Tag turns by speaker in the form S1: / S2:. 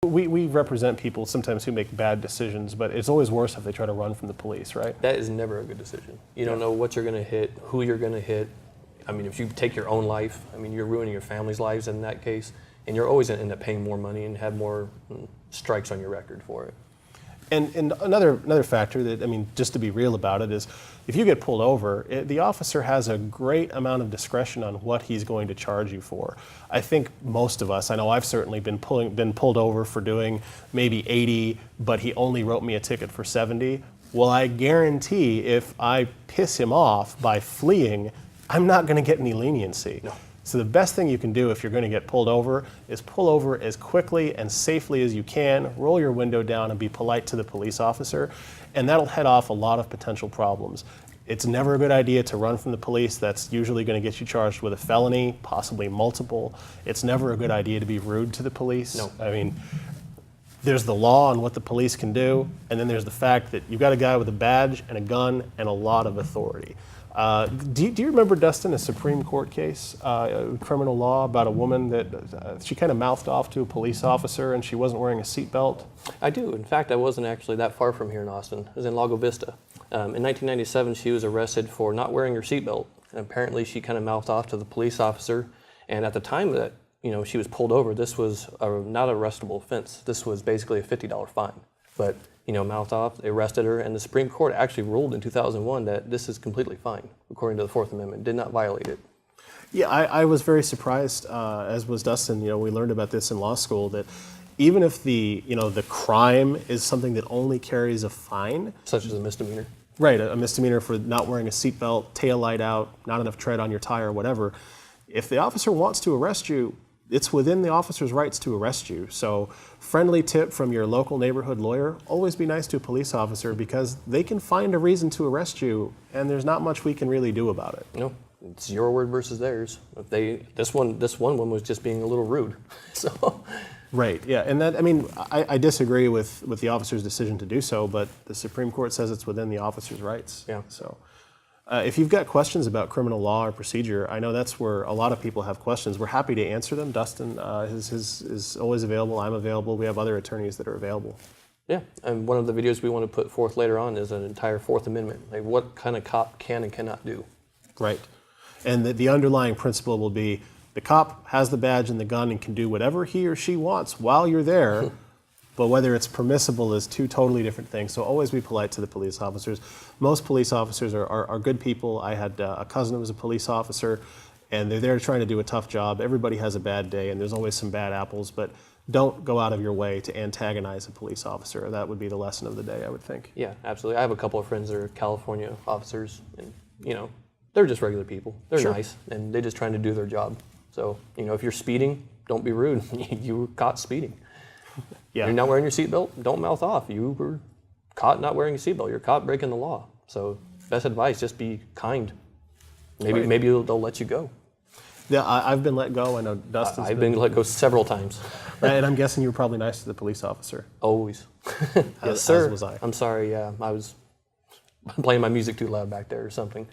S1: We represent people sometimes who make bad decisions, but it's always worse if they try to run from the police, right?
S2: That is never a good decision. You don't know what you're going to hit, who you're going to hit. I mean, if you take your own life, I mean, you're ruining your family's lives in that case, and you're always going to end up paying more money and have more strikes on your record for it.
S1: And another factor that, I mean, just to be real about it, is if you get pulled over, the officer has a great amount of discretion on what he's going to charge you for. I think most of us, I know I've certainly been pulled over for doing maybe 80, but he only wrote me a ticket for 70. Well, I guarantee if I piss him off by fleeing, I'm not going to get any leniency.
S2: No.
S1: So the best thing you can do if you're going to get pulled over is pull over as quickly and safely as you can, roll your window down and be polite to the police officer, and that'll head off a lot of potential problems. It's never a good idea to run from the police. That's usually going to get you charged with a felony, possibly multiple. It's never a good idea to be rude to the police.
S2: No.
S1: I mean, there's the law on what the police can do, and then there's the fact that you've got a guy with a badge and a gun and a lot of authority. Do you remember, Dustin, a Supreme Court case, criminal law, about a woman that she kind of mouthed off to a police officer and she wasn't wearing a seatbelt?
S2: I do. In fact, I wasn't actually that far from here in Austin. It was in Lago Vista. In 1997, she was arrested for not wearing her seatbelt. And apparently, she kind of mouthed off to the police officer. And at the time that she was pulled over, this was not an arrestable offense. This was basically a $50 fine. But mouthed off, they arrested her, and the Supreme Court actually ruled in 2001 that this is completely fine, according to the Fourth Amendment, did not violate it.
S1: Yeah, I was very surprised, as was Dustin. We learned about this in law school, that even if the crime is something that only carries a fine,
S2: such as a misdemeanor.
S1: Right, a misdemeanor for not wearing a seatbelt, tail light out, not enough tread on your tire, whatever. If the officer wants to arrest you, it's within the officer's rights to arrest you. So, friendly tip from your local neighborhood lawyer, always be nice to a police officer because they can find a reason to arrest you and there's not much we can really do about it.
S2: No, it's your word versus theirs. This one woman was just being a little rude. So.
S1: Right, yeah, and that, I mean, I disagree with the officer's decision to do so, but the Supreme Court says it's within the officer's rights.
S2: Yeah.
S1: So. If you've got questions about criminal law or procedure, I know that's where a lot of people have questions. We're happy to answer them. Dustin is always available. I'm available. We have other attorneys that are available.
S2: Yeah, and one of the videos we want to put forth later on is an entire Fourth Amendment, like what kind of cop can and cannot do.
S1: Right, and the underlying principle will be the cop has the badge and the gun and can do whatever he or she wants while you're there. But whether it's permissible is two totally different things. So always be polite to the police officers. Most police officers are good people. I had a cousin who was a police officer, and they're there trying to do a tough job. Everybody has a bad day, and there's always some bad apples, but don't go out of your way to antagonize a police officer. That would be the lesson of the day, I would think.
S2: Yeah, absolutely. I have a couple of friends that are California officers, and they're just regular people. They're
S1: Sure.
S2: nice, and they're just trying to do their job. So, if you're speeding, don't be rude. You were caught speeding.
S1: Yeah.
S2: You're not wearing your seatbelt, don't mouth off. You were caught not wearing a seatbelt. You're caught breaking the law. So best advice, just be kind. Maybe
S1: Right.
S2: maybe they'll let you go.
S1: Yeah, I've been let go. I know Dustin's
S2: I've been let go several times.
S1: Right, and I'm guessing you were probably nice to the police officer.
S2: Always.
S1: As
S2: Yes, sir.
S1: was I.
S2: I'm sorry, I was playing my music too loud back there or something.